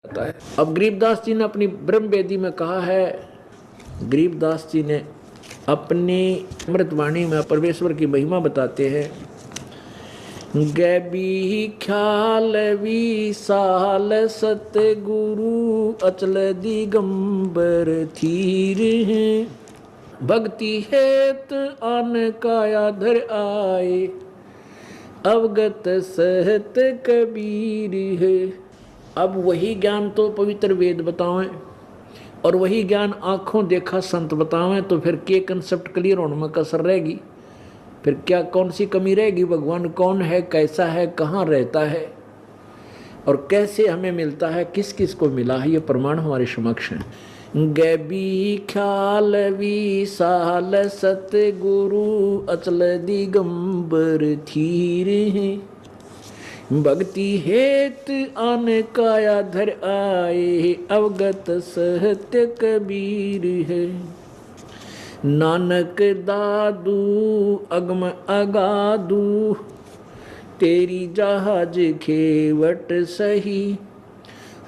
आता है। अब गरीबदास जी ने अपनी ब्रह्म वेदी में कहा है, गरीबदास जी ने अपनी अमृतवाणी में परमेश्वर की महिमा बताते हैं। गैबी ख्याल विशाल सतगुरु अचल दिगंबर थीर हैं। भक्ति हेत आन काया धर आए, अवगत सहत कबीर है। अब वही ज्ञान तो पवित्र वेद बतावें और वही ज्ञान आंखों देखा संत बतावें, तो फिर के कंसेप्ट क्लियर होने में कसर रहेगी? फिर क्या कौन सी कमी रहेगी? भगवान कौन है, कैसा है, कहाँ रहता है और कैसे हमें मिलता है, किस किस को मिला है, ये प्रमाण हमारे समक्ष है। गैबी ख्याल विशाल सतगुरु अचल दिगंबर थीर हैं। भक्ति हेत आन काया धर आए, अवगत सहत्य कबीर है। नानक दादू अगम अगादू, तेरी जहाज खेवट सही।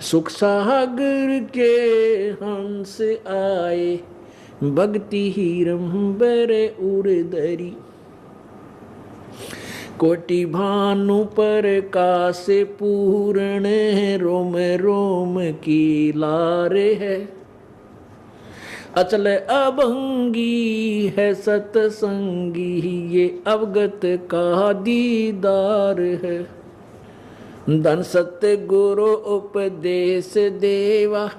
सुख सागर के हंस आए, भक्ति हीरंबर उर्दरी। कोटि भानु प्रकाश पूर्ण, रोम रोम की लार है। अचल अभंगी है सतसंगी, ये अवगत का दीदार है। धन सत्य गुरु उपदेश देवा,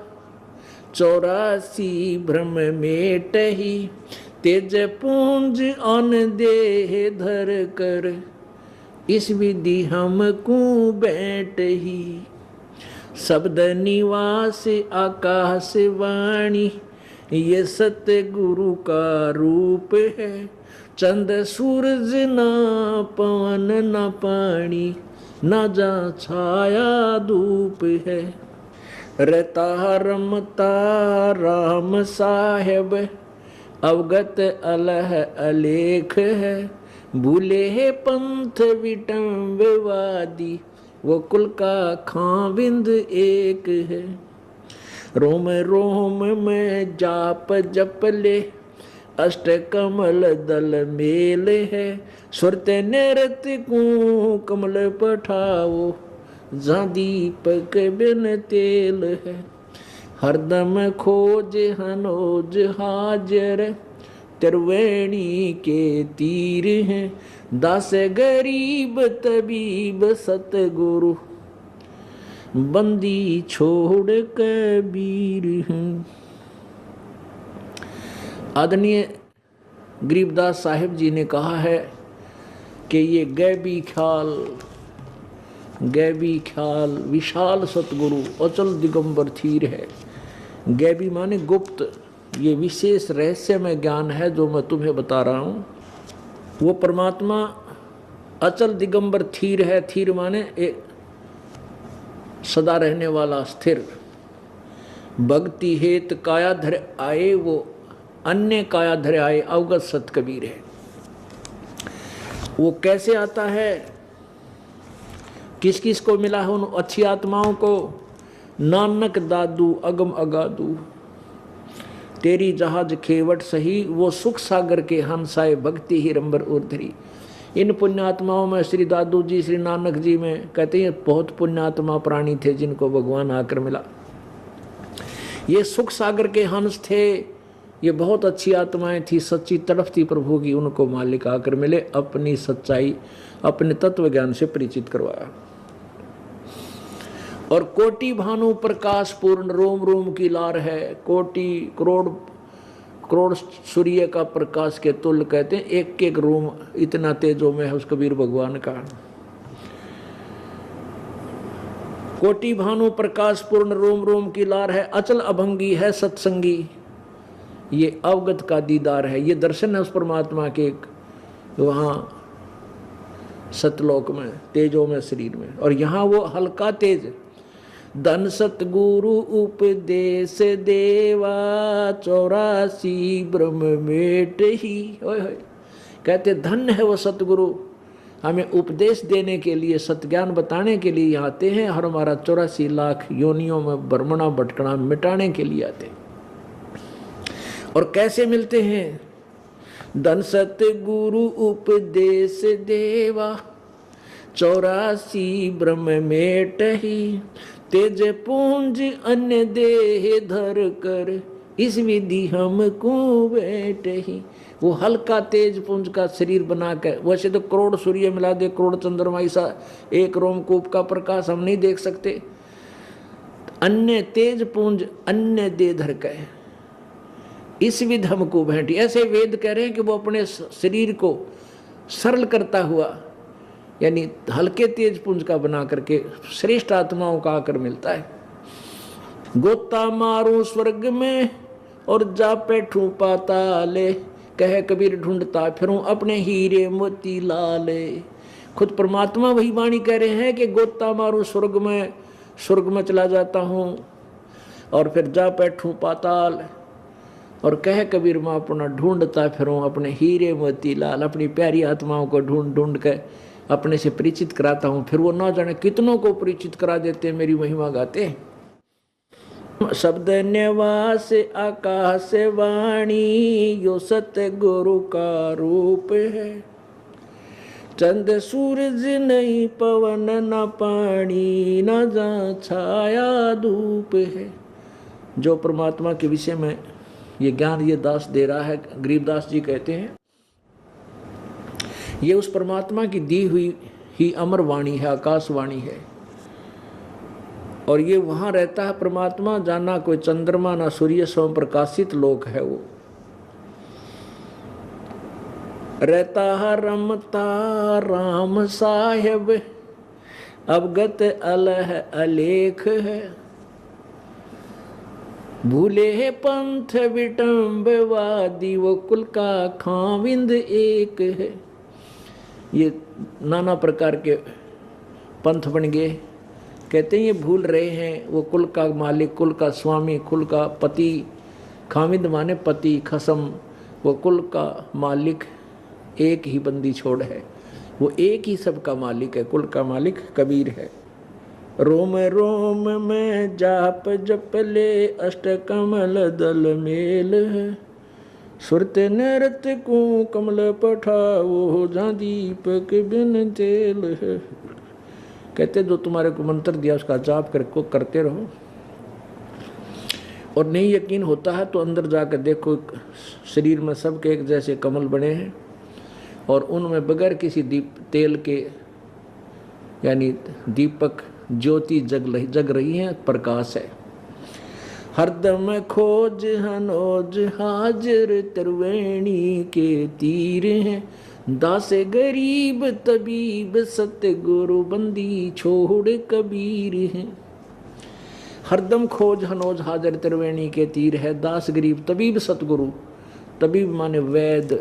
84 भ्रम मेटही। तेज पूंज अन देह धर कर, इस विधि हमको बैठ ही। शब्द निवास आकाश वाणी, ये सत्य गुरु का रूप है। चंद सूरज ना पवन न पानी, न जा छाया धूप है। रहता रमता राम साहेब, अवगत अलह अलेख है। भूले है पंथ विटम्बवादी, वो कुल का खाविंद एक है। रोम रोम में जाप जप ले, अष्ट कमल दल मेल है। सुरत नृत को कमल पठाओ, जहाँ दीपक बिन तेल है। हरदम खोज हनोज हाजर, त्रिवेणी के तीर हैं। दास गरीब तबीब सतगुरु, बंदी छोड़ कबीर हैं। आदरणीय गरीबदास साहिब जी ने कहा है कि ये गैबी ख्याल विशाल सतगुरु अचल दिगंबर थीर है। गैबी माने गुप्त, ये विशेष रहस्यमय ज्ञान है जो मैं तुम्हें बता रहा हूँ। वो परमात्मा अचल दिगंबर थीर है। थीर माने एक सदा रहने वाला स्थिर। भक्ति हेत कायाधर आए, वो अन्य कायाधर आए, अवगत सत कबीर है। वो कैसे आता है, किस किस को मिला है? उन अच्छी आत्माओं को। नानक दादू अगम अगादू, तेरी जहाज खेवट सही। वो सुख सागर के हंसाए, भक्ति ही रंबर उर्धरी। इन पुण्यात्माओं में श्री दादू जी, श्री नानक जी में कहते हैं बहुत पुण्यात्मा प्राणी थे जिनको भगवान आकर मिला। ये सुख सागर के हंस थे, ये बहुत अच्छी आत्माएं थी, सच्ची तड़फ थी प्रभु की। उनको मालिक आकर मिले, अपनी सच्चाई अपने तत्व ज्ञान से परिचित करवाया। और कोटि भानु प्रकाश पूर्ण, रोम रोम की लार है। कोटि करोड़ सूर्य का प्रकाश के तुल्य कहते हैं, एक एक रोम इतना तेजो में है उस कबीर भगवान का। कोटि भानु प्रकाश पूर्ण, रोम रोम की लार है। अचल अभंगी है सत्संगी, ये अवगत का दीदार है। ये दर्शन है उस परमात्मा के वहाँ सतलोक में, तेजो में, शरीर में। और यहाँ वो हल्का तेज। धन सतगुरु उपदेश देवा, 84 ब्रह्म मेट ही। कहते धन्य है वो सतगुरु हमें उपदेश देने के लिए, सत्ज्ञान बताने के लिए आते हैं, और हमारा 84 लाख योनियों में भ्रमणा भटकना मिटाने के लिए आते हैं। और कैसे मिलते हैं? धन सतगुरु उपदेश देवा, 84 ब्रह्म मेटहि, तेज पुंज अन्य देह धर कर, इस विधि हमको बैठहि। वो हल्का तेज पुंज का शरीर बना कर, वैसे तो करोड़ सूर्य मिला दे, करोड़ चंद्रमा, ऐसा एक रोमकूप का प्रकाश हम नहीं देख सकते। अन्य तेज पुंज अन्य दे धर कर, इस विधि हमको बैठी। ऐसे वेद कह रहे हैं कि वो अपने शरीर को सरल करता हुआ, यानी हल्के तेज पुंज का बना करके श्रेष्ठ आत्माओं का आकर मिलता है। गोता मारूं स्वर्ग में और जा बैठूं पाताले, कह कबीर ढूंढता फिरूं अपने हीरे मोती लाले। खुद परमात्मा वही वाणी कह रहे हैं कि गोता मारूं स्वर्ग में चला जाता हूं, और फिर जा बैठूं पाताल, और कह कबीर मैं अपना ढूंढता फिरूं अपने हीरे मोती लाल। अपनी प्यारी आत्माओं को ढूंढ ढूंढ कर अपने से परिचित कराता हूं, फिर वो ना जाने कितनों को परिचित करा देते, मेरी महिमा गाते हैं। शब्द निवास आकाश वाणी, यो सतगुरु का रूप है। चंद सूरज नहीं पवन न पानी, न जहाँ छाया धूप है। जो परमात्मा के विषय में ये ज्ञान ये दास दे रहा है, गरीबदास जी कहते हैं, ये उस परमात्मा की दी हुई ही अमर वाणी है, आकाशवाणी है। और ये वहां रहता है परमात्मा, जाना कोई चंद्रमा ना सूर्य स्वयं प्रकाशित लोक है। वो रहता है रमता राम साहेब, अवगत अलह अलेख है। भूले है पंथ विटम्बवादी, वो कुल का खाविंद एक है। ये नाना प्रकार के पंथ बन गए, कहते हैं ये भूल रहे हैं वो कुल का मालिक, कुल का स्वामी, कुल का पति। खामिद माने पति, खसम, वो कुल का मालिक एक ही बंदी छोड़ है, वो एक ही सबका मालिक है। कुल का मालिक कबीर है। रोम रोम में जाप जप ले, अष्ट कमल दल मेल है। सुरत नृत को कमल पठाओ, जहाँ दीपक बिन तेल है। कहते जो तुम्हारे को मंत्र दिया उसका जाप करते रहो। और नहीं यकीन होता है तो अंदर जाकर देखो, शरीर में सबके एक जैसे कमल बने हैं, और उनमें बगैर किसी तेल के, यानी दीपक ज्योति जग रही है, प्रकाश है। हरदम खोज हनोज हाजिर, त्रिवेणी के तीर हैं। दासे गरीब तबीब, सतगुरु बंदी छोड़ कबीर हैं। हरदम खोज हनोज हाजिर, त्रिवेणी के तीर है। दास गरीब तबीब सतगुरु, तबीब माने वैद,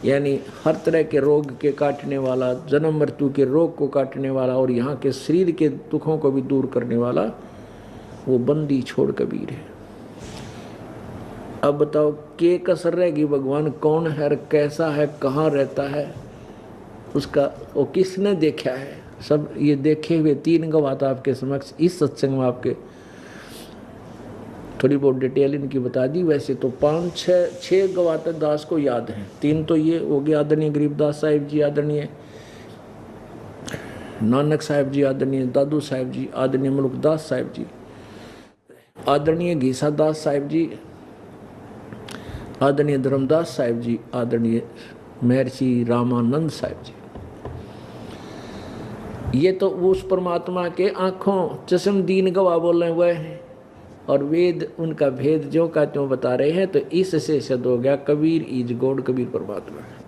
यानी हर तरह के रोग के काटने वाला, जन्म मृत्यु के रोग को काटने वाला, और यहाँ के शरीर के दुखों को भी दूर करने वाला, वो बंदी छोड़ कबीर है। अब बताओ के कसर रहेगी, भगवान कौन है, कैसा है, कहाँ रहता है, उसका वो किसने देखा है। सब ये देखे हुए 3 गवाह आपके समक्ष इस सत्संग में आपके थोड़ी बहुत डिटेल इनकी बता दी। वैसे तो 5-6 गवाह दास को याद हैं। 3 तो ये हो गए, आदरणीय गरीबदास साहिब जी, आदरणीय नानक साहिब जी, आदरणीय दादू साहिब जी, आदरणीय मुल्कदास साहिब जी, आदरणीय घीसा दास साहिब जी, आदरणीय धर्मदास साहिब जी, आदरणीय महर्षि रामानंद साहिब जी। ये तो उस परमात्मा के आंखों चश्मदीन गवाह बोल रहे हुए हैं, और वेद उनका भेद जो का त्यों बता रहे हैं। तो इससे सिद्ध हो गया कबीर इज गॉड, कबीर परमात्मा है।